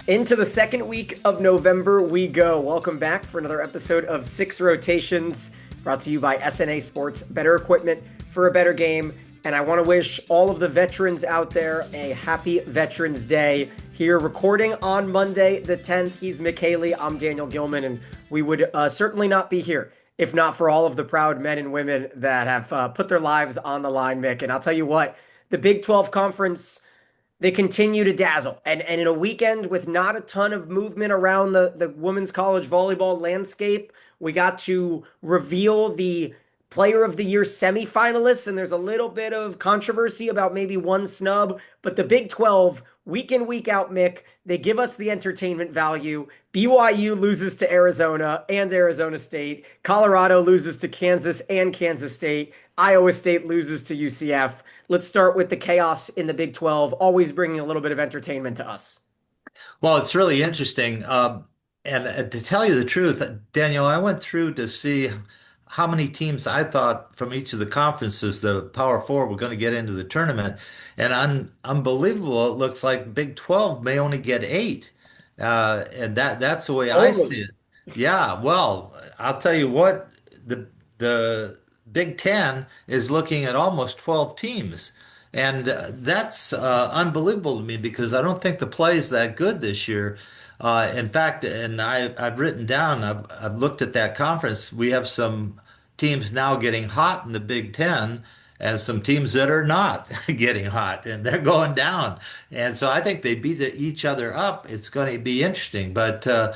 Into the second week of November we go. Welcome back for another episode of Six Rotations, brought to you by SNA Sports. Better equipment for a better game. And I want to wish all of the veterans out there a happy Veterans Day. Here recording on Monday the 10th. He's Mick Haley. I'm Daniel Gilman, and we would certainly not be here if not for all of the proud men and women that have put their lives on the line, Mick. And I'll tell you what, the Big 12 Conference, they continue to dazzle. And in a weekend with not a ton of movement around the women's college volleyball landscape, we got to reveal the Player of the Year semifinalists, and there's a little bit of controversy about maybe one snub, but the Big 12, week in, week out, Mick, they give us the entertainment value. BYU loses to Arizona and Arizona State. Colorado loses to Kansas and Kansas State. Iowa State loses to UCF. Let's start with the chaos in the Big 12, always bringing a little bit of entertainment to us. Well, it's really interesting. And to tell you the truth, Daniel, I went through to see how many teams I thought from each of the conferences, the Power Four, were going to get into the tournament. And unbelievable, it looks like Big 12 may only get eight. And that's the way I see Only. it. Yeah, well, I'll tell you what, the Big Ten is looking at almost 12 teams. And that's unbelievable to me because I don't think the play is that good this year. In fact, and I've written down, I've looked at that conference. We have some teams now getting hot in the Big Ten and some teams that are not getting hot and they're going down. And so I think they beat each other up. It's going to be interesting. But uh,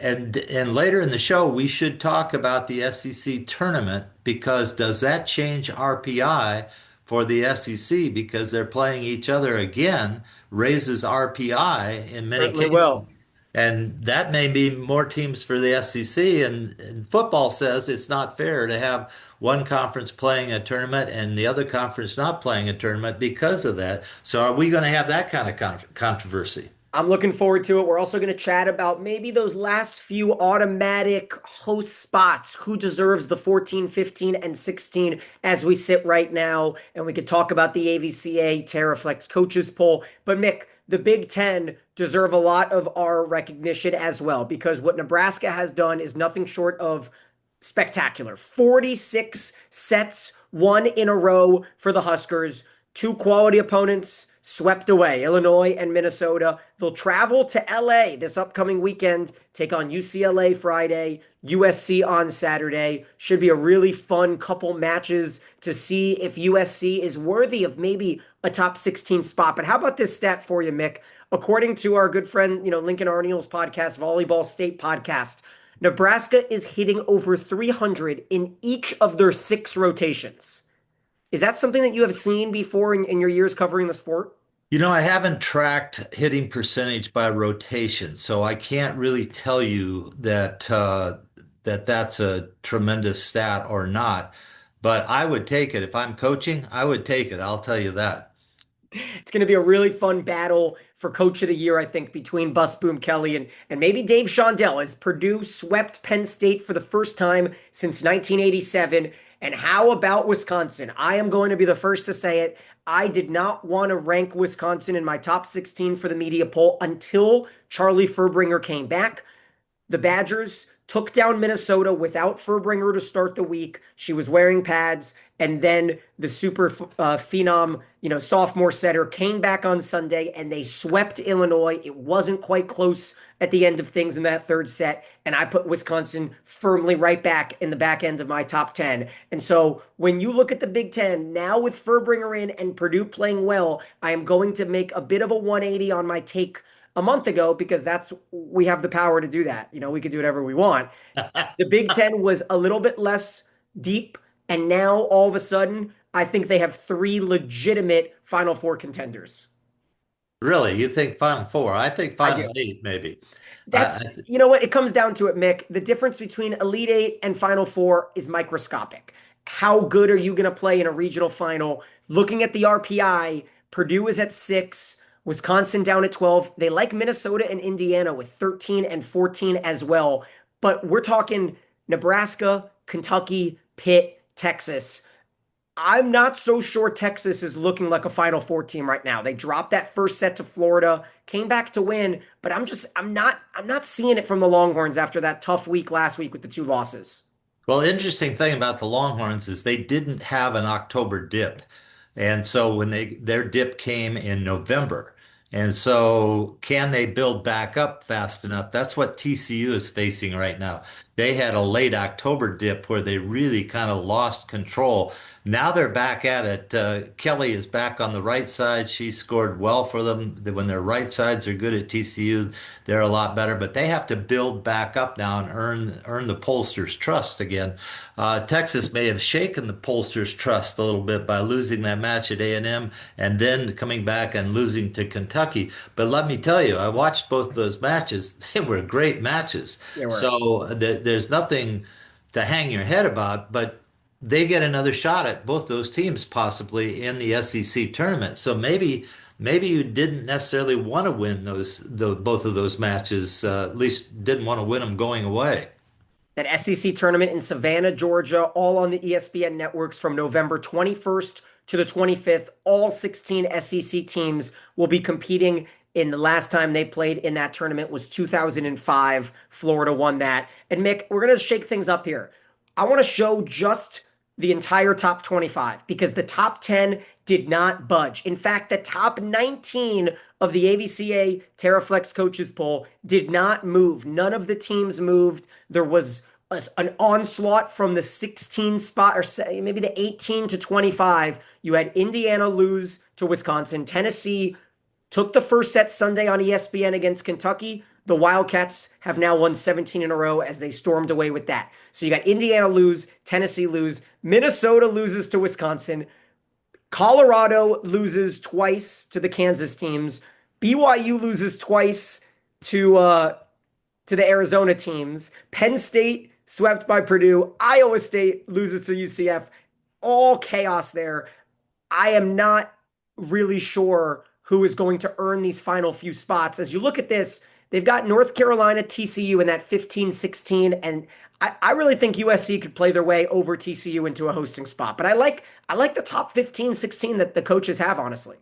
and later in the show, we should talk about the SEC tournament because does that change RPI for the SEC because they're playing each other again, raises RPI in many Certainly cases. will. And that may be more teams for the SEC. And football says it's not fair to have one conference playing a tournament and the other conference not playing a tournament because of that. So are we going to have that kind of controversy? I'm looking forward to it. We're also going to chat about maybe those last few automatic host spots. Who deserves the 14, 15, and 16 as we sit right now? And we could talk about the AVCA Taraflex coaches poll. But Mick, the Big Ten deserve a lot of our recognition as well because what Nebraska has done is nothing short of spectacular. 46 sets, one in a row for the Huskers, two quality opponents swept away, Illinois and Minnesota. They'll travel to LA this upcoming weekend, take on UCLA Friday, USC on Saturday. Should be a really fun couple matches to see if USC is worthy of maybe a top 16 spot. But how about this stat for you, Mick? According to our good friend, Lincoln Arniel's podcast, Volleyball State podcast, Nebraska is hitting over 300 in each of their six rotations. Is that something that you have seen before in your years covering the sport? I haven't tracked hitting percentage by rotation, so I can't really tell you that that's a tremendous stat or not. But I would take it if I'm coaching. I would take it. I'll tell you that. It's going to be a really fun battle for Coach of the Year, I think, between Bus Boom Kelly and maybe Dave Shondell as Purdue swept Penn State for the first time since 1987. And how about Wisconsin? I am going to be the first to say it. I did not want to rank Wisconsin in my top 16 for the media poll until Charlie Furbringer came back. The Badgers took down Minnesota without Furbringer to start the week. She was wearing pads. And then the super phenom, sophomore setter came back on Sunday and they swept Illinois. It wasn't quite close at the end of things in that third set. And I put Wisconsin firmly right back in the back end of my top 10. And so when you look at the Big Ten, now with Furbringer in and Purdue playing well, I am going to make a bit of a 180 on my take a month ago because we have the power to do that. We could do whatever we want. The Big Ten was a little bit less deep. And now all of a sudden, I think they have three legitimate Final Four contenders. Really, you think Final Four? I think I do. Final Eight, maybe. I, That's, I, you know what? It comes down to it, Mick. The difference between Elite Eight and Final Four is microscopic. How good are you going to play in a regional final? Looking at the RPI, Purdue is at 6, Wisconsin down at 12. They like Minnesota and Indiana with 13 and 14 as well. But we're talking Nebraska, Kentucky, Pitt, Texas. I'm not so sure Texas is looking like a Final Four team right now. They dropped that first set to Florida, came back to win, but I'm not seeing it from the Longhorns after that tough week last week with the two losses. Well, interesting thing about the Longhorns is they didn't have an October dip. And so when their dip came in November. And so can they build back up fast enough? That's what TCU is facing right now. They had a late October dip where they really kind of lost control. Now they're back at it. Kelly is back on the right side. She scored well for them. When their right sides are good at TCU, they're a lot better, but they have to build back up now and earn the pollsters' trust again. Texas may have shaken the pollsters' trust a little bit by losing that match at A&M and then coming back and losing to Kentucky. But let me tell you, I watched both those matches. They were great matches. They were. So there's nothing to hang your head about, but they get another shot at both those teams possibly in the SEC tournament. So maybe you didn't necessarily want to win both of those matches, at least didn't want to win them going away. That SEC tournament in Savannah, Georgia, all on the ESPN networks from November 21st to the 25th. All 16 SEC teams will be competing. In the last time they played in that tournament was 2005. Florida won that. And Mick, we're going to shake things up here. I want to show just the entire top 25 because the top 10 did not budge. In fact, the top 19 of the AVCA Taraflex coaches poll did not move. None of the teams moved. There was an onslaught from the 16 spot, or say maybe the 18 to 25. You had Indiana lose to Wisconsin. Tennessee took the first set Sunday on ESPN against Kentucky. The Wildcats have now won 17 in a row as they stormed away with that. So you got Indiana lose, Tennessee lose, Minnesota loses to Wisconsin, Colorado loses twice to the Kansas teams, BYU loses twice to the Arizona teams, Penn State swept by Purdue, Iowa State loses to UCF. All chaos there. I am not really sure who is going to earn these final few spots. As you look at this, they've got North Carolina, TCU in that 15-16, and I really think USC could play their way over TCU into a hosting spot. But I like the top 15-16 that the coaches have, honestly.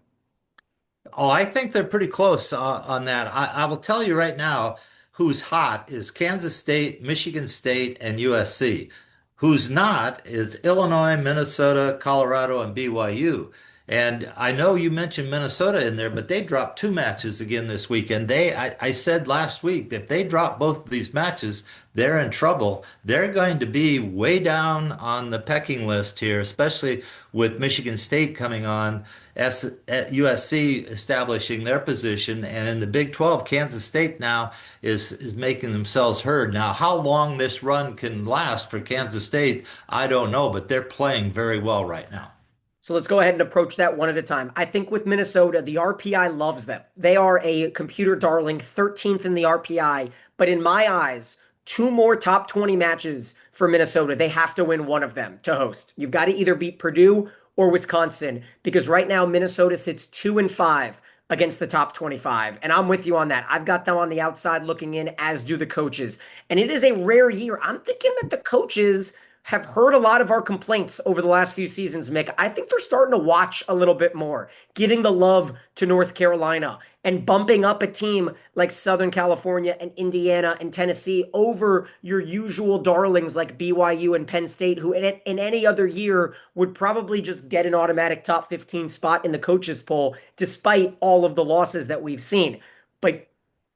Oh, I think they're pretty close on that. I will tell you right now, who's hot is Kansas State, Michigan State, and USC. Who's not is Illinois, Minnesota, Colorado, and BYU. And I know you mentioned Minnesota in there, but they dropped two matches again this weekend. I said last week, if they drop both of these matches, they're in trouble. They're going to be way down on the pecking list here, especially with Michigan State coming on, USC establishing their position, and in the Big 12, Kansas State now is making themselves heard. Now, how long this run can last for Kansas State, I don't know, but they're playing very well right now. So let's go ahead and approach that one at a time. I think with Minnesota, the RPI loves them. They are a computer darling, 13th in the RPI. But in my eyes, two more top 20 matches for Minnesota. They have to win one of them to host. You've got to either beat Purdue or Wisconsin because right now Minnesota sits 2-5 against the top 25. And I'm with you on that. I've got them on the outside looking in, as do the coaches. And it is a rare year. I'm thinking that the coaches have heard a lot of our complaints over the last few seasons, Mick. I think they're starting to watch a little bit more, giving the love to North Carolina and bumping up a team like Southern California and Indiana and Tennessee over your usual darlings like BYU and Penn State, who in any other year would probably just get an automatic top 15 spot in the coaches poll, despite all of the losses that we've seen. But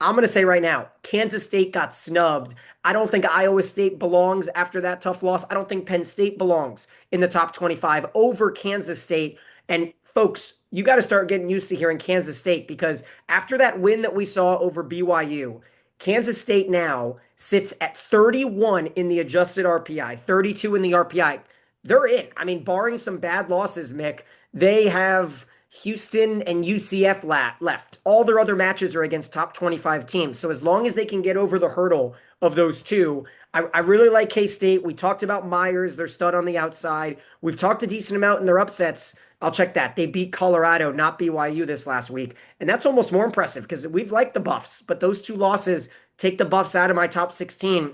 I'm going to say right now, Kansas State got snubbed. I don't think Iowa State belongs after that tough loss. I don't think Penn State belongs in the top 25 over Kansas State. And folks, you got to start getting used to hearing Kansas State because after that win that we saw over BYU, Kansas State now sits at 31 in the adjusted RPI, 32 in the RPI. They're in. I mean, barring some bad losses, Mick, they have Houston and UCF left. All their other matches are against top 25 teams. So as long as they can get over the hurdle of those two, I really like K-State. We talked about Myers, their stud on the outside. We've talked a decent amount in their upsets. I'll check that. They beat Colorado, not BYU this last week. And that's almost more impressive because we've liked the Buffs, but those two losses take the Buffs out of my top 16.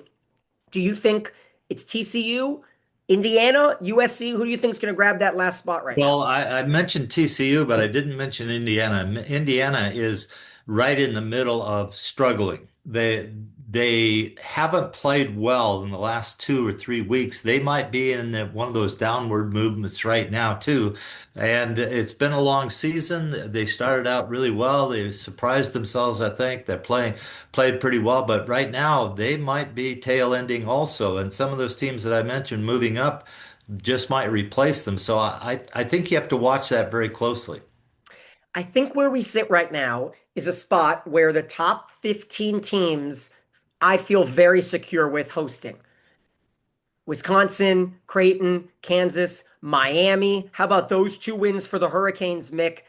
Do you think it's TCU Indiana, USC, who do you think is going to grab that last spot right now? Well, I mentioned TCU, but I didn't mention Indiana. Indiana is right in the middle of struggling. They haven't played well in the last 2 or 3 weeks. They might be in one of those downward movements right now too. And it's been a long season. They started out really well. They surprised themselves, I think. They're played pretty well, but right now they might be tail ending also. And some of those teams that I mentioned moving up just might replace them. So I think you have to watch that very closely. I think where we sit right now is a spot where the top 15 teams I feel very secure with hosting. Wisconsin, Creighton, Kansas, Miami. How about those two wins for the Hurricanes, Mick?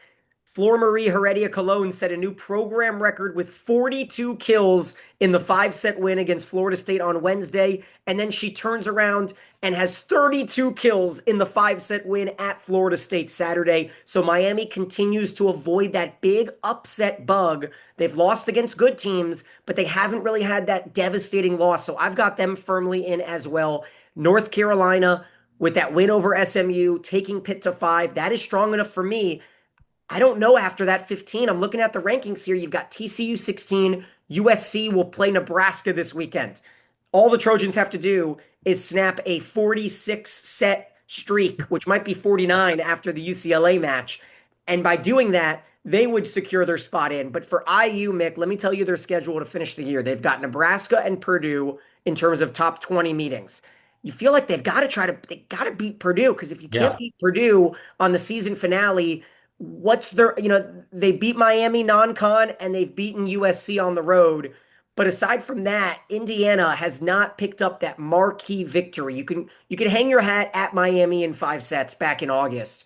Flor Marie Heredia Cologne set a new program record with 42 kills in the 5-set win against Florida State on Wednesday. And then she turns around and has 32 kills in the 5-set win at Florida State Saturday. So Miami continues to avoid that big upset bug. They've lost against good teams, but they haven't really had that devastating loss. So I've got them firmly in as well. North Carolina with that win over SMU, taking Pitt to 5. That is strong enough for me. I don't know after that 15. I'm looking at the rankings here. You've got TCU 16. USC will play Nebraska this weekend. All the Trojans have to do is snap a 46 set streak, which might be 49 after the UCLA match. And by doing that, they would secure their spot in. But for IU, Mick, let me tell you their schedule to finish the year. They've got Nebraska and Purdue in terms of top 20 meetings. You feel like they got to beat Purdue, because if you can't Yeah. beat Purdue on the season finale, what's their, they beat Miami non-con and they've beaten USC on the road. But aside from that, Indiana has not picked up that marquee victory. You can hang your hat at Miami in 5 sets back in August.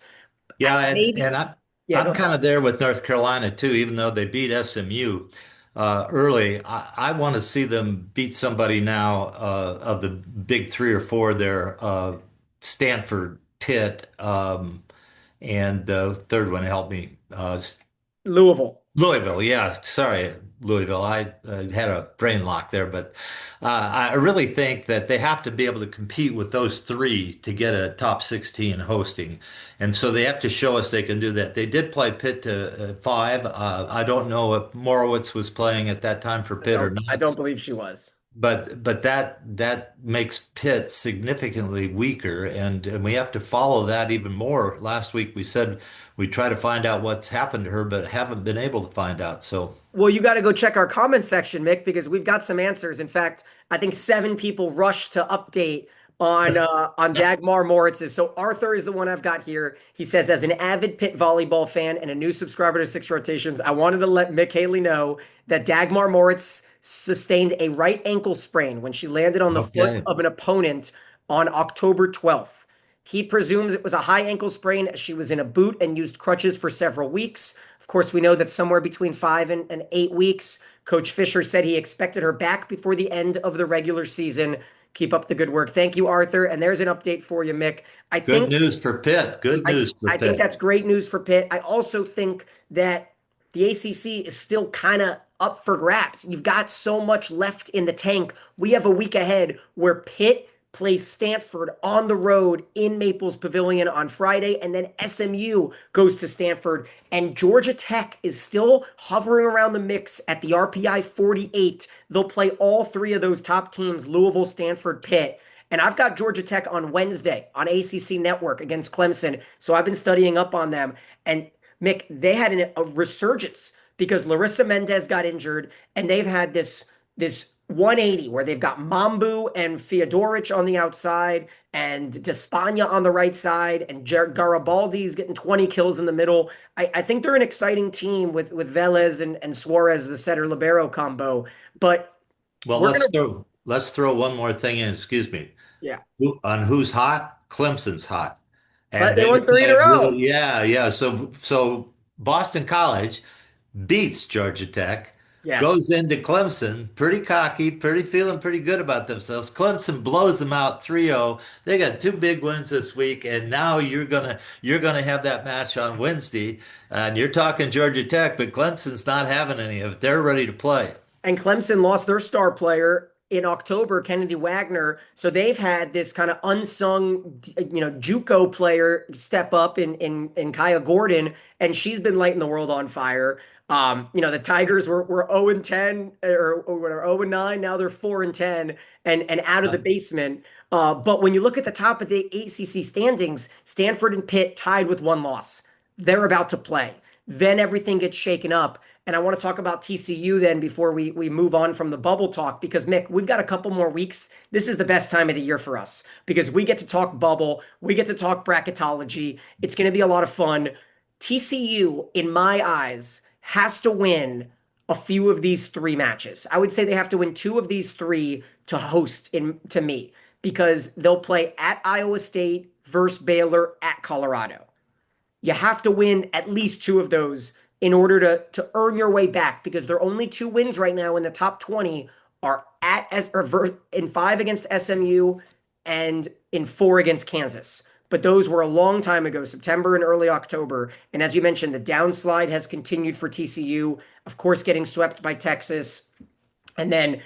Yeah, Maybe, and yeah, go I'm ahead. kind of there with North Carolina too, even though they beat SMU early. I want to see them beat somebody now of the big three or four there, Stanford, Pitt, and the third one help me. Louisville. Louisville, yeah. Sorry, Louisville. I had a brain lock there, but I really think that they have to be able to compete with those three to get a top 16 hosting. And so they have to show us they can do that. They did play Pitt to 5. I don't know if Morowitz was playing at that time for Pitt or I not, don't believe she was. but that makes Pitt significantly weaker, and we have to follow that even more. Last week we said we try to find out what's happened to her, but haven't been able to find out. So Well, you got to go check our comment section, Mick, because we've got some answers. In fact, I think 7 people rushed to update on Dagmar Moritz's. So Arthur is the one I've got here. He says, as an avid pit volleyball fan and a new subscriber to Six Rotations, I wanted to let Mick Haley know that Dagmar Moritz sustained a right ankle sprain when she landed on the foot okay. of an opponent on October 12th. He presumes it was a high ankle sprain as she was in a boot and used crutches for several weeks. Of course, we know that somewhere between 5 and 8 weeks. Coach Fisher said he expected her back before the end of the regular season. Keep up the good work. Thank you, Arthur. And there's an update for you, Mick. I Good think news for Pitt. Good I news for I think Pitt. that's great news for Pitt. I also think that the ACC is still kind of up for grabs. You've got so much left in the tank. We have a week ahead where Pitt plays Stanford on the road in Maples Pavilion on Friday, and then SMU goes to Stanford, and Georgia Tech is still hovering around the mix at the RPI 48. They'll play all three of those top teams, Louisville, Stanford, Pitt. And I've got Georgia Tech on Wednesday on ACC Network against Clemson. So I've been studying up on them. And Mick, they had a resurgence because Larissa Mendez got injured, and they've had this 180 where they've got Mambu and Fyodorich on the outside and Despagna on the right side, and Garibaldi's getting 20 kills in the middle. I think they're an exciting team with Velez and Suarez, the setter libero combo. But Well, we're gonna, let's throw one more thing in. Excuse me. yeah. On who's hot? Clemson's hot, But and they they won 3 in a played really, row. yeah, yeah. So Boston College beats Georgia Tech, Yes. goes into Clemson, pretty cocky, pretty feeling pretty good about themselves. Clemson blows them out 3-0. They got 2 big wins this week, and now you're gonna have that match on Wednesday, and you're talking Georgia Tech, but Clemson's not having any of it. They're ready to play. And Clemson lost their star player in October, Kennedy Wagner. So they've had this kind of unsung, JUCO player step up in Kaya Gordon, and she's been lighting the world on fire. The Tigers were 0 and 10 or 0 and 9. Now they're 4 and 10 and out of the basement. But when you look at the top of the ACC standings, Stanford and Pitt tied with one loss. They're about to play. Then everything gets shaken up. And I want to talk about TCU then before we move on from the bubble talk, because Mick, we've got a couple more weeks. This is the best time of the year for us because we get to talk bubble, we get to talk bracketology. It's going to be a lot of fun. TCU, in my eyes, has to win a few of these three matches. I would say they have to win two of these three to host to me because they'll play at Iowa State versus Baylor at Colorado. You have to win at least two of those in order to earn your way back because their only two wins right now in the top 20 are in 5 against SMU and in 4 against Kansas. But those were a long time ago, September and early October. And as you mentioned, the downslide has continued for TCU, of course, getting swept by Texas. And then,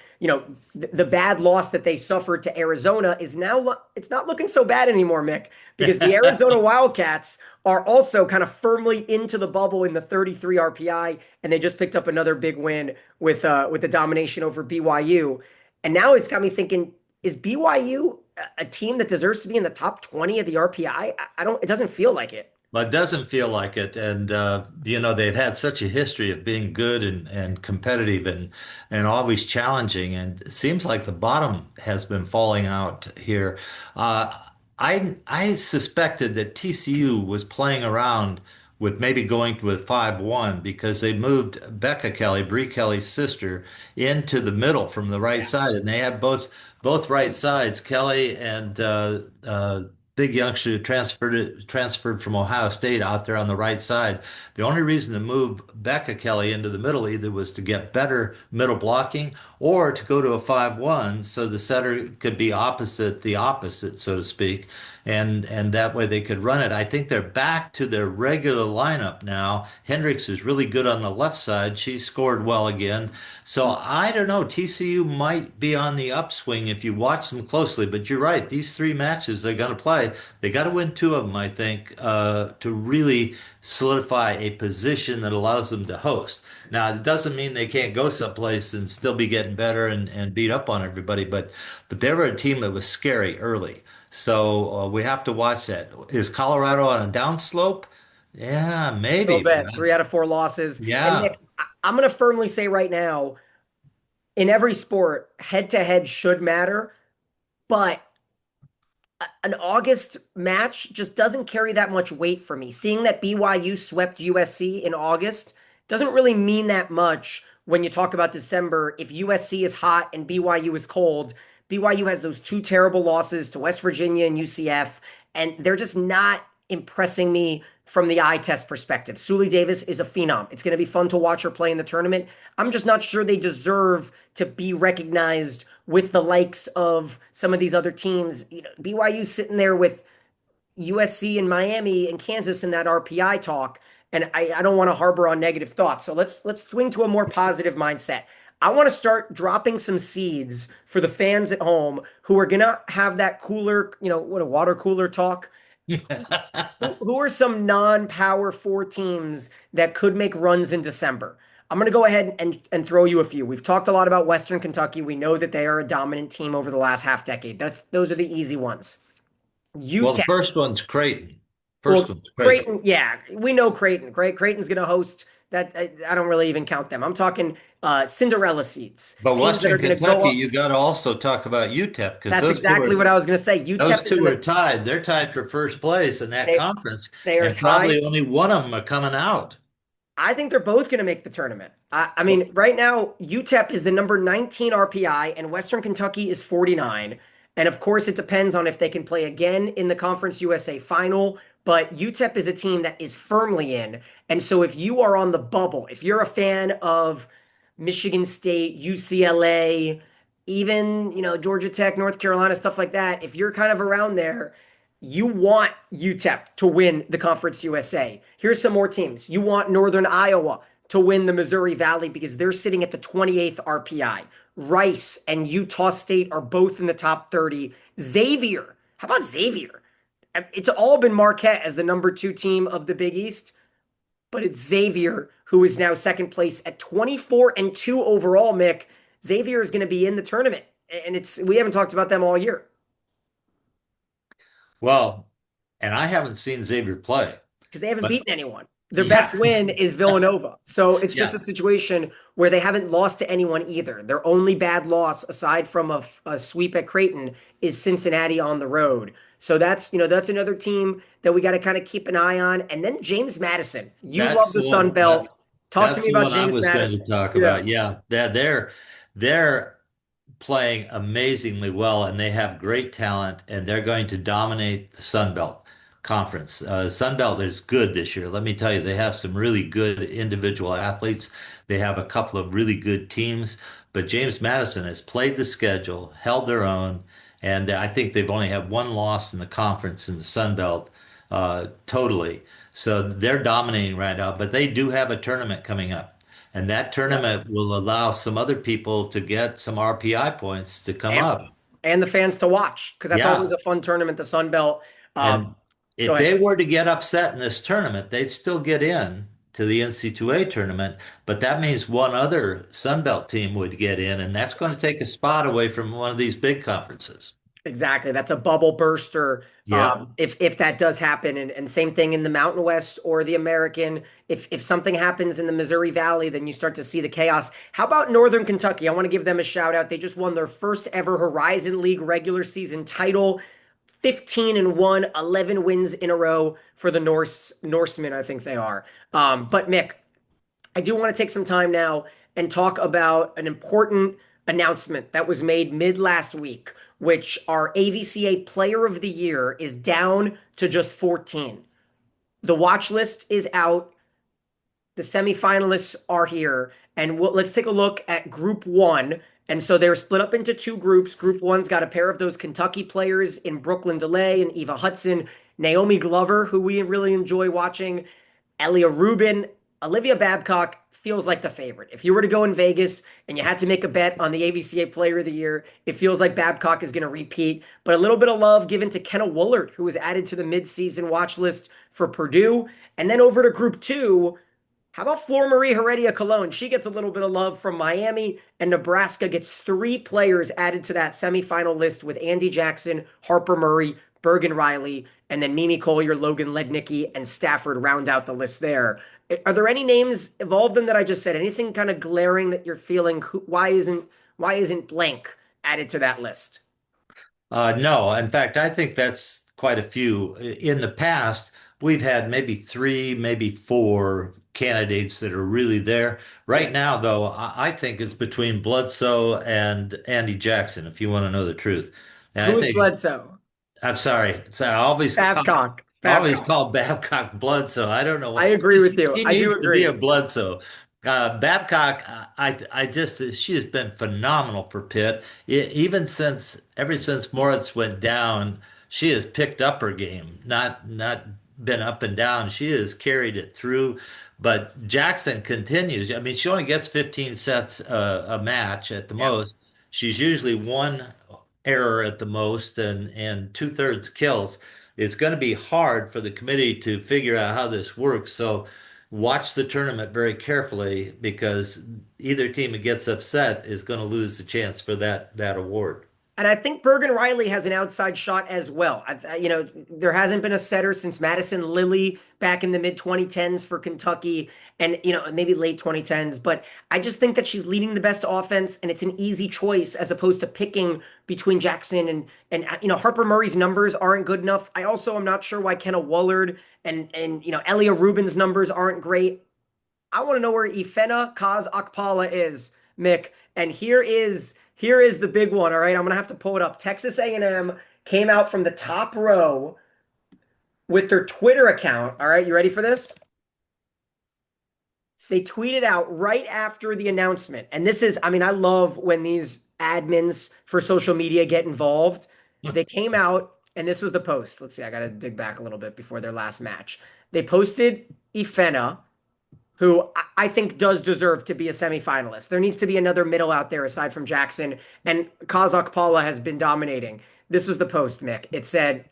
the bad loss that they suffered to Arizona is now, it's not looking so bad anymore, Mick, because the Arizona Wildcats are also kind of firmly into the bubble in the 33 RPI, and they just picked up another big win with the domination over BYU. And now it's got me thinking, is BYU a team that deserves to be in the top 20 of the RPI? It doesn't feel like it. Well, it doesn't feel like it. And, they've had such a history of being good and competitive and always challenging. And it seems like the bottom has been falling out here. I suspected that TCU was playing around with maybe going to a 5-1 because they moved Becca Kelly, Bree Kelly's sister, into the middle from the right side. And they have both right sides, Kelly and big youngster who transferred from Ohio State out there on the right side. The only reason to move Becca Kelly into the middle either was to get better middle blocking or to go to a 5-1 so the setter could be opposite the opposite, so to speak. And that way they could run it. I think they're back to their regular lineup now. Hendricks is really good on the left side. She scored well again. So I don't know. TCU might be on the upswing if you watch them closely. But you're right. These three matches they're going to play, they got to win two of them, I think, to really solidify a position that allows them to host. Now, it doesn't mean they can't go someplace and still be getting better and beat up on everybody. But they were a team that was scary early. So we have to watch that. Is Colorado on a downslope? Yeah, A little maybe. bit, 3 out of 4 losses. And Yeah. Nick, I'm going to firmly say right now, in every sport, head to head should matter, but an August match just doesn't carry that much weight for me. Seeing that BYU swept USC in August doesn't really mean that much when you talk about December. If USC is hot and BYU is cold, BYU has those two terrible losses to West Virginia and UCF, and they're just not impressing me from the eye test perspective. Suli Davis is a phenom. It's going to be fun to watch her play in the tournament. I'm just not sure they deserve to be recognized with the likes of some of these other teams. BYU sitting there with USC and Miami and Kansas in that RPI talk, and I don't want to harbor on negative thoughts. So let's swing to a more positive mindset. I want to start dropping some seeds for the fans at home who are gonna have that cooler, what a water cooler talk. Who are some non-power 4 teams that could make runs in December? I'm going to go ahead and throw you a few. We've talked a lot about Western Kentucky. We know that they are a dominant team over the last half decade. Those are the easy ones. Well, the UTEP. first one's Creighton. First Well, one's Creighton. Creighton, yeah, we know Creighton. Creighton's going to host that. I don't really even count them. I'm talking Cinderella seats, But teams that Western are going to go Kentucky, up. you got to also talk about UTEP because That's exactly what I was going to say. those UTEP is two in are the tied. They're tied for first place in that they, conference, they are and tied. probably only one of them are coming out. I think they're both going to make the tournament. I mean, right now, UTEP is the number 19 RPI and Western Kentucky is 49. And of course, it depends on if they can play again in the Conference USA final. But UTEP is a team that is firmly in. And so if you are on the bubble, if you're a fan of Michigan State, UCLA, even, Georgia Tech, North Carolina, stuff like that, if you're kind of around there, you want UTEP to win the Conference USA. Here's some more teams. You want Northern Iowa to win the Missouri Valley because they're sitting at the 28th RPI. Rice and Utah State are both in the top 30. Xavier, how about Xavier? It's all been Marquette as the number 2 team of the Big East, but it's Xavier who is now second place at 24-2 overall, Mick. Xavier is going to be in the tournament, and we haven't talked about them all year Well, and I haven't seen Xavier play, because they haven't but beaten anyone. Their best yeah, win is Villanova. So it's just yeah, a situation where they haven't lost to anyone either. Their only bad loss, aside from a sweep at Creighton, is Cincinnati on the road. So that's another team that we got to kind of keep an eye on. And then James Madison. You love that's the the Sun one that Belt. Talk to that's me the about one I James was going Madison. to talk Yeah. about. Yeah, they're playing amazingly well, and they have great talent, and they're going to dominate the Sun Belt Conference. Sun Belt is good this year. Let me tell you, they have some really good individual athletes. They have a couple of really good teams, but James Madison has played the schedule, held their own, and I think they've only had one loss in the conference in the Sun Belt, totally. So they're dominating right now, but they do have a tournament coming up. And that Yeah. tournament will allow some other people to get some RPI points to come And up. and the fans to watch because that's always Yeah. a fun tournament, the Sun Belt. And Go if ahead. they were to get upset in this tournament, they'd still get in to the NC2A tournament. But that means one other Sun Belt team would get in, and that's going to take a spot away from one of these big conferences. Exactly. That's a bubble burster. Yep. If that does happen, and same thing in the Mountain West or the American. If something happens in the Missouri Valley, then you start to see the chaos. How about Northern Kentucky? I want to give them a shout out. They just won their first ever Horizon League regular season title. 15-1, 11 wins in a row for the Norsemen, I think they are. But Mick, I do want to take some time now and talk about an important announcement that was made mid last week, which our AVCA Player of the Year is down to just 14. The watch list is out. The semifinalists are here, and let's take a look at Group One. And so they're split up into two groups. Group One's got a pair of those Kentucky players in Brooklyn DeLay and Eva Hudson, Naomi Glover, who we really enjoy watching, Elia Rubin. Olivia Babcock feels like the favorite. If you were to go in Vegas and you had to make a bet on the AVCA Player of the Year, it feels like Babcock is going to repeat. But a little bit of love given to Kenna Woolard, who was added to the midseason watch list for Purdue. And then over to Group Two, how about Flor Marie Heredia Cologne? She gets a little bit of love from Miami, and Nebraska gets three players added to that semifinal list with Andy Jackson, Harper Murray, Bergen Riley, and then Mimi Collier, Logan Lednicki, and Stafford round out the list there. Are there any names involved in that I just said? Anything kind of glaring that you're feeling? Why isn't blank added to that list? No, in fact, I think that's quite a few. In the past, we've had maybe three, maybe four candidates that are really there. Right now, though, I think it's between Bledsoe and Andy Jackson, if you want to know the truth. And I Who is think Bledsoe? I'm sorry. So Babcock. I always Babcock. call Babcock Bledsoe. I don't know I why. agree with you. She I do needs to be agree. a Bledsoe. Babcock, I just she has been phenomenal for Pitt. Ever since Moritz went down, she has picked up her game. Not been up and down. She has carried it through. But Jackson continues. I mean, she only gets 15 sets a match at the Yeah. most. She's usually one error at the most and two-thirds kills. It's going to be hard for the committee to figure out how this works. So watch the tournament very carefully because either team that gets upset is going to lose the chance for that award. And I think Bergen Riley has an outside shot as well. There hasn't been a setter since Madison Lilly back in the mid 2010s for Kentucky and, maybe late 2010s. But I just think that she's leading the best offense and it's an easy choice as opposed to picking between Jackson and Harper Murray's numbers aren't good enough. I also am not sure why Kenna Woolard and Elia Rubin's numbers aren't great. I want to know where Ifena Kaz Akpala is, Mick. And here is the big one. All right, I'm gonna have to pull it up. Texas A&M came out from the top row with their Twitter account. All right, you ready for this? They tweeted out right after the announcement, and this is, I mean, I love when these admins for social media get involved. They came out, and this was the post. Let's see, I gotta dig back a little bit before their last match. They posted Ifena who I think does deserve to be a semifinalist. There needs to be another middle out there aside from Jackson, and Kazakh Paula has been dominating. This was the post, Mick. It said,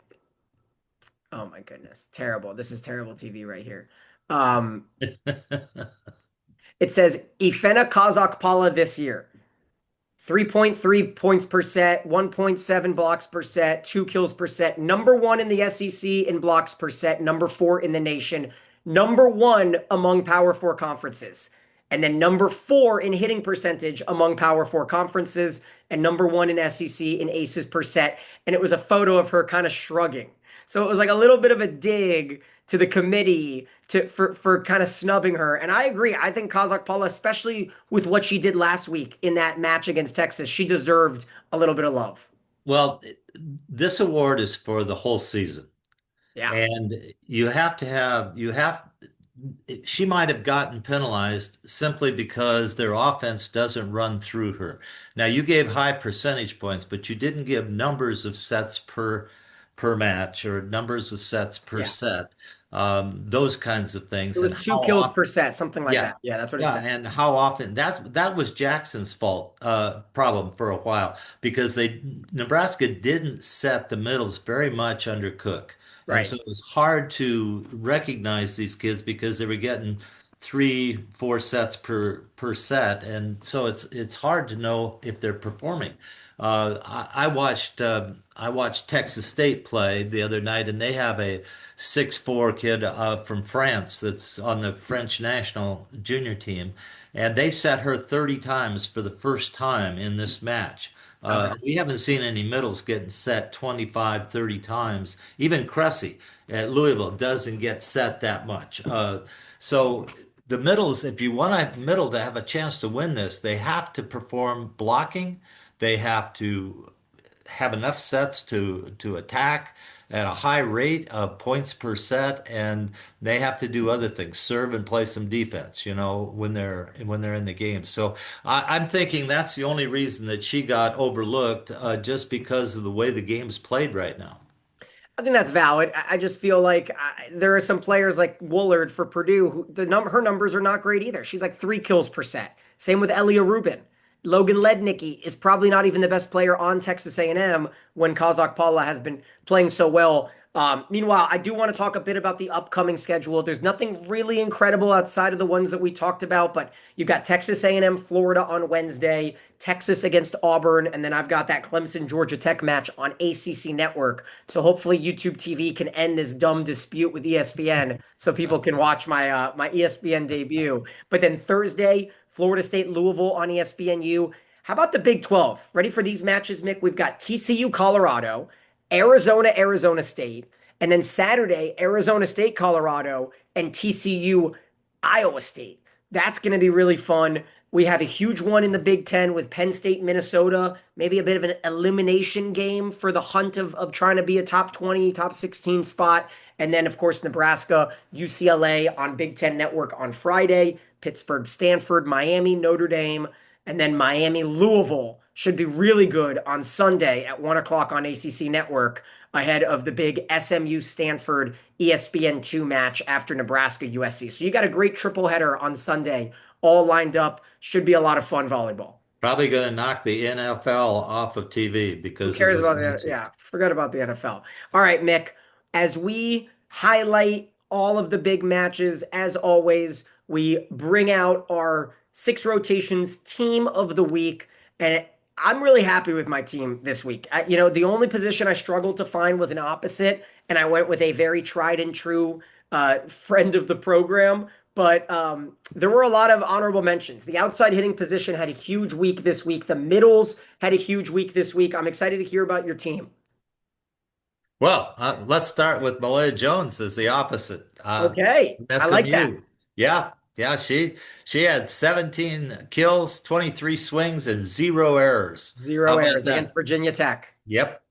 "Oh my goodness, terrible. This is terrible TV right here." Um, it says Ifena Kazakh Paula this year. 3.3 points per set, 1.7 blocks per set, 2 kills per set. Number one in the SEC in blocks per set, number four in the nation, number one among Power Four conferences. And then number four in hitting percentage among Power Four conferences, and number one in SEC in aces per set. And it was a photo of her kind of shrugging. So it was like a little bit of a dig to the committee for kind of snubbing her. And I agree. I think Kazakh Paula, especially with what she did last week in that match against Texas, she deserved a little bit of love. Well, this award is for the whole season. Yeah. And you have, she might have gotten penalized simply because their offense doesn't run through her. Now, you gave high percentage points, but you didn't give numbers of sets per match or numbers of sets per Yeah. set, those kinds of It things, and was two how kills per often. set, something like Yeah. that. Yeah, that's what it Yeah, said. and how often that was Jackson's fault problem for a while because they Nebraska didn't set the middles very much under Cook. And Right. so it was hard to recognize these kids because they were getting 3, 4 sets per set, and so it's hard to know if they're performing. I watched Texas State play the other night, and they have a 6'4" kid from France that's on the French national junior team, and they set her 30 times for the first time in this match. Okay. We haven't seen any middles getting set 25, 30 times. Even Cressy at Louisville doesn't get set that much. So the middles, if you want a middle to have a chance to win this, they have to perform blocking. They have to have enough sets to attack at a high rate of points per set, and they have to do other things, serve and play some defense, when they're in the game. So I'm thinking that's the only reason that she got overlooked, just because of the way the game's played right now. I think that's valid. I just feel like there are some players like Woolard for Purdue who her numbers are not great either. She's like 3 kills per set. Same with Elia Rubin. Logan Lednicki is probably not even the best player on Texas A&M when Kazakh Paula has been playing so well. Meanwhile, I do want to talk a bit about the upcoming schedule. There's nothing really incredible outside of the ones that we talked about, but you've got Texas A&M, Florida on Wednesday, Texas against Auburn, and then I've got that Clemson Georgia Tech match on ACC Network. So hopefully YouTube TV can end this dumb dispute with ESPN so people can watch my ESPN debut. But then Thursday, Florida State Louisville on ESPNU. How about the Big 12? Ready for these matches, Mick? We've got TCU Colorado, Arizona State, and then Saturday, Arizona State Colorado, and TCU Iowa State. That's going to be really fun. We have a huge one in the Big Ten with Penn State, Minnesota, maybe a bit of an elimination game for the hunt of trying to be a top 20, top 16 spot. And then, of course, Nebraska, UCLA on Big Ten Network on Friday, Pittsburgh, Stanford, Miami, Notre Dame, and then Miami, Louisville should be really good on Sunday at 1 o'clock on ACC Network ahead of the big SMU Stanford ESPN2 match after Nebraska USC. So you got a great triple header on Sunday, all lined up. Should be a lot of fun volleyball. Probably going to knock the NFL off of TV Who because of cares those about the, matches. yeah, forgot about the NFL. All right, Mick, as we highlight all of the big matches, as always, we bring out our six rotations team of the week. And I'm really happy with my team this week. The only position I struggled to find was an opposite, and I went with a very tried and true friend of the program. But there were a lot of honorable mentions. The outside hitting position had a huge week this week. The middles had a huge week this week. I'm excited to hear about your team. Well, let's start with Malaya Jones as the opposite. Okay, I like that. SMU. Yeah, yeah, she had 17 kills, 23 swings, and 0 errors. How Zero about errors against that? Virginia Tech. Yep.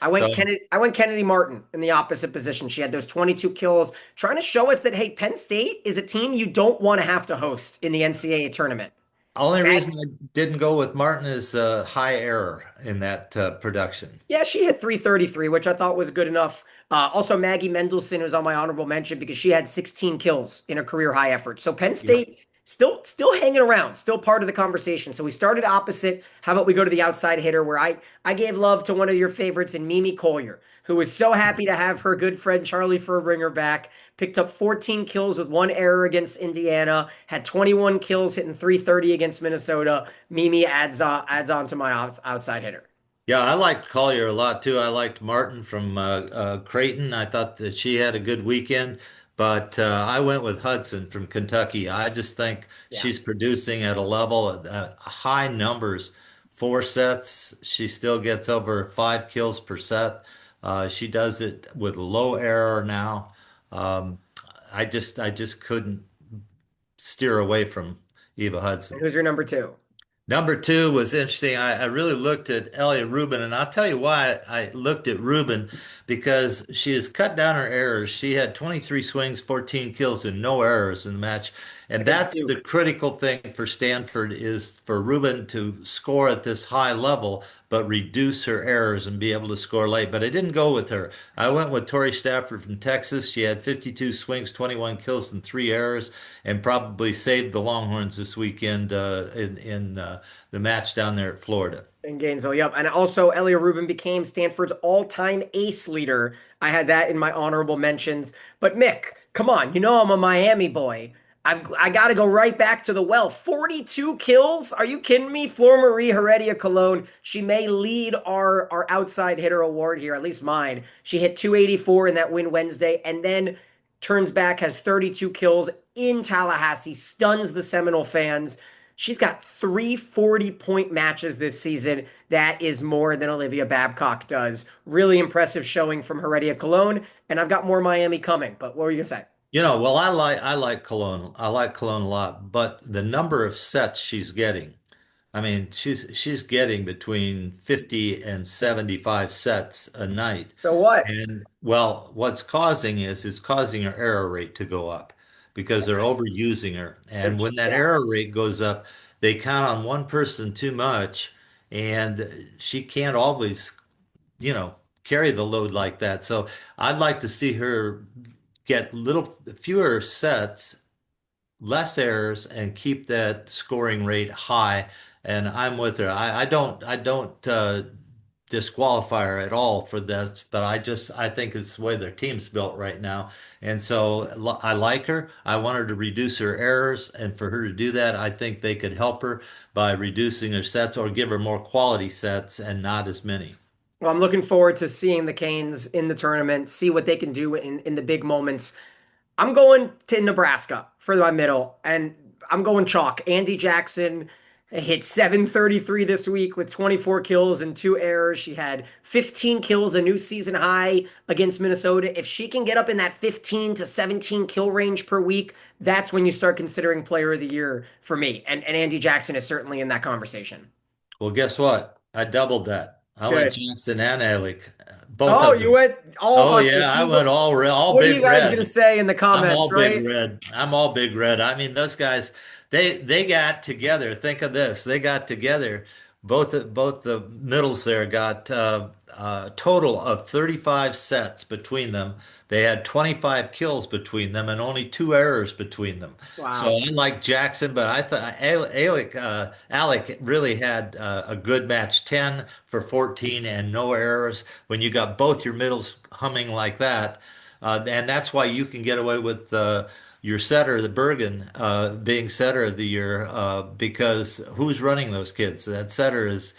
I So went Kennedy. I went Kennedy Martin in the opposite position. She had those 22 kills, trying to show us that hey, Penn State is a team you don't want to have to host in the NCAA tournament. only Bad. reason I didn't go with Martin is high error in that production. Yeah, she hit 333, which I thought was good enough. Also, Maggie Mendelson was on my honorable mention because she had 16 kills in a career high effort. So Penn Yeah. State still hanging around, still part of the conversation. So we started opposite. How about we go to the outside hitter where I gave love to one of your favorites in Mimi Collier, who was so happy to have her good friend Charlie Furbringer back. Picked up 14 kills with one error against Indiana, had 21 kills hitting 330 against Minnesota. Mimi adds on to my outside hitter. Yeah, I liked Collier a lot too. I liked Martin from Creighton. I thought that she had a good weekend, but I went with Hudson from Kentucky. I just think Yeah. she's producing at a level high numbers. Four sets, she still gets over 5 kills per set. She does it with low error now. Um, I just couldn't steer away from Eva And Hudson. who's your number two? Number two was interesting. I really looked at Elliot Rubin, and I'll tell you why I looked at Rubin because she has cut down her errors. She had 23 swings, 14 kills, and no errors in the match. And Against that's the Duke. critical thing for Stanford is for Rubin to score at this high level, but reduce her errors and be able to score late. But I didn't go with her. I went with Tori Stafford from Texas. She had 52 swings, 21 kills, and three errors, and probably saved the Longhorns this weekend in the match down there at Florida. In Gainesville, yep. And also, Elia Rubin became Stanford's all-time ace leader. I had that in my honorable mentions. But Mick, come on, you know I'm a Miami boy. I got to go right back to the well. 42 kills? Are you kidding me? Flor Marie Heredia Cologne. She may lead our outside hitter award here, at least mine. She hit 284 in that win Wednesday, and then turns back, has 32 kills in Tallahassee, stuns the Seminole fans. She's got three 40-point matches this season. That is more than Olivia Babcock does. Really impressive showing from Heredia Cologne. And I've got more Miami coming. But what were you going to say? Well, I like Cologne. I like Cologne a lot, but the number of sets she's getting. I mean, she's getting between 50 and 75 sets a night. So what? And well, what's causing is it's causing her error rate to go up because they're overusing her. And when that Yeah. error rate goes up, they count on one person too much, and she can't always, carry the load like that. So I'd like to see her get little fewer sets, less errors, and keep that scoring rate high. And I'm with her. I don't disqualify her at all for this, but I think it's the way their team's built right now. And so I like her. I want her to reduce her errors, and for her to do that, I think they could help her by reducing her sets or give her more quality sets and not as many. Well, I'm looking forward to seeing the Canes in the tournament, see what they can do in the big moments. I'm going to Nebraska for my middle, and I'm going chalk. Andy Jackson hit 733 this week with 24 kills and two errors. She had 15 kills, a new season high against Minnesota. If she can get up in that 15 to 17 kill range per week, that's when you start considering player of the year for me. And Andy Jackson is certainly in that conversation. Well, guess what? I doubled that. I went Good. Jackson and Alec, both Oh, of you them. went all Oh Husker. yeah, I See went all what are you big guys gonna red. say in the I'm comments, all big right? red. I'm all big red. I mean, those guys, they got together. Think of this. They got together. Both the middles there got a total of 35 sets between them. They had 25 kills between them and only two errors between them. So Wow. I like Jackson, but I thought Alec really had a good match, 10 for 14 and no errors. When you got both your middles humming like that, and that's why you can get away with your setter, the Bergen, being setter of the year, because who's running those kids? That setter is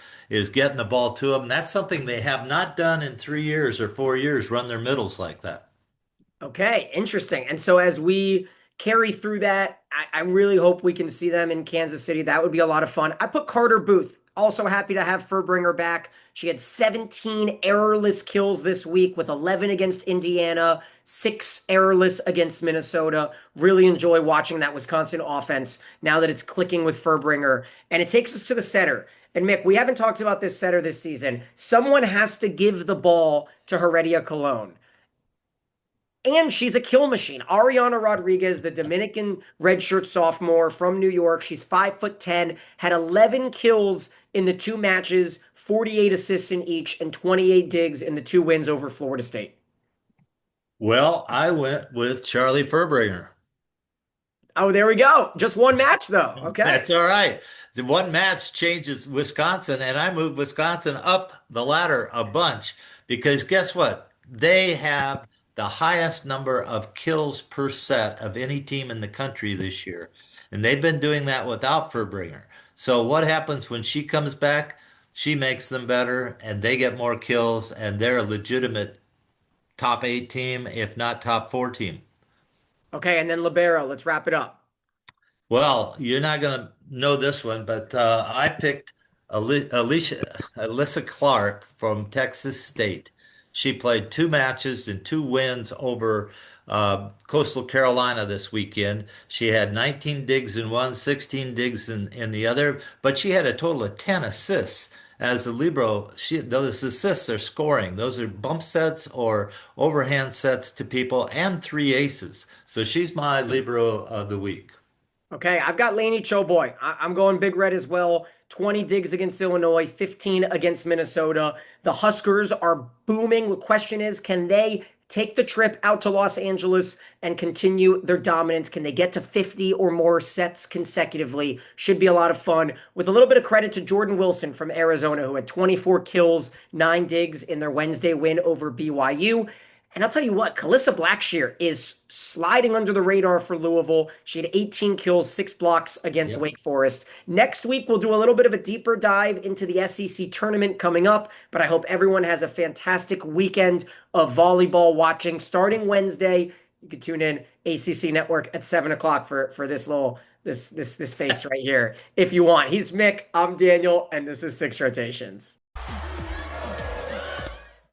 getting the ball to them. That's something they have not done in 3 years or 4 years, run their middles like that. Okay, interesting. And so as we carry through that, I really hope we can see them in Kansas City. That would be a lot of fun. I put Carter Booth. Also happy to have Furbringer back. She had 17 errorless kills this week with 11 against Indiana, 6 errorless against Minnesota. Really enjoy watching that Wisconsin offense now that it's clicking with Furbringer. And it takes us to the setter. And Mick, we haven't talked about this setter this season. Someone has to give the ball to Heredia Cologne. And she's a kill machine. Ariana Rodriguez, the Dominican redshirt sophomore from New York. She's 5'10", had 11 kills in the two matches, 48 assists in each, and 28 digs in the two wins over Florida State. Well, I went with Charlie Furbringer. Oh, there we go. Just one match though. Okay. That's all right. The one match changes Wisconsin, and I moved Wisconsin up the ladder a bunch because guess what? They have the highest number of kills per set of any team in the country this year. And they've been doing that without Furbringer. So what happens when she comes back? She makes them better, and they get more kills, and they're a legitimate top eight team, if not top four team. Okay, and then Libero. Let's wrap it up. Well, you're not going to know this one, but I picked Alyssa Clark from Texas State. She played two matches and two wins over Coastal Carolina this weekend. She had 19 digs in one, 16 digs in the other, but she had a total of 10 assists. As a libero, those assists are scoring. Those are bump sets or overhand sets to people and three aces. So she's my libero of the week. Okay, I've got Laney Choboy. I'm going Big Red as well. 20 digs against Illinois, 15 against Minnesota. The Huskers are booming. The question is, can they take the trip out to Los Angeles and continue their dominance? Can they get to 50 or more sets consecutively? Should be a lot of fun. With a little bit of credit to Jordan Wilson from Arizona, who had 24 kills, 9 digs in their Wednesday win over BYU. And I'll tell you what, Calissa Blackshear is sliding under the radar for Louisville. She had 18 kills, 6 blocks against Yep. Wake Forest. Next week, we'll do a little bit of a deeper dive into the SEC tournament coming up, but I hope everyone has a fantastic weekend of volleyball watching starting Wednesday. You can tune in ACC Network at 7 o'clock for this little this face right here if you want. He's Mick, I'm Daniel, and this is Six Rotations.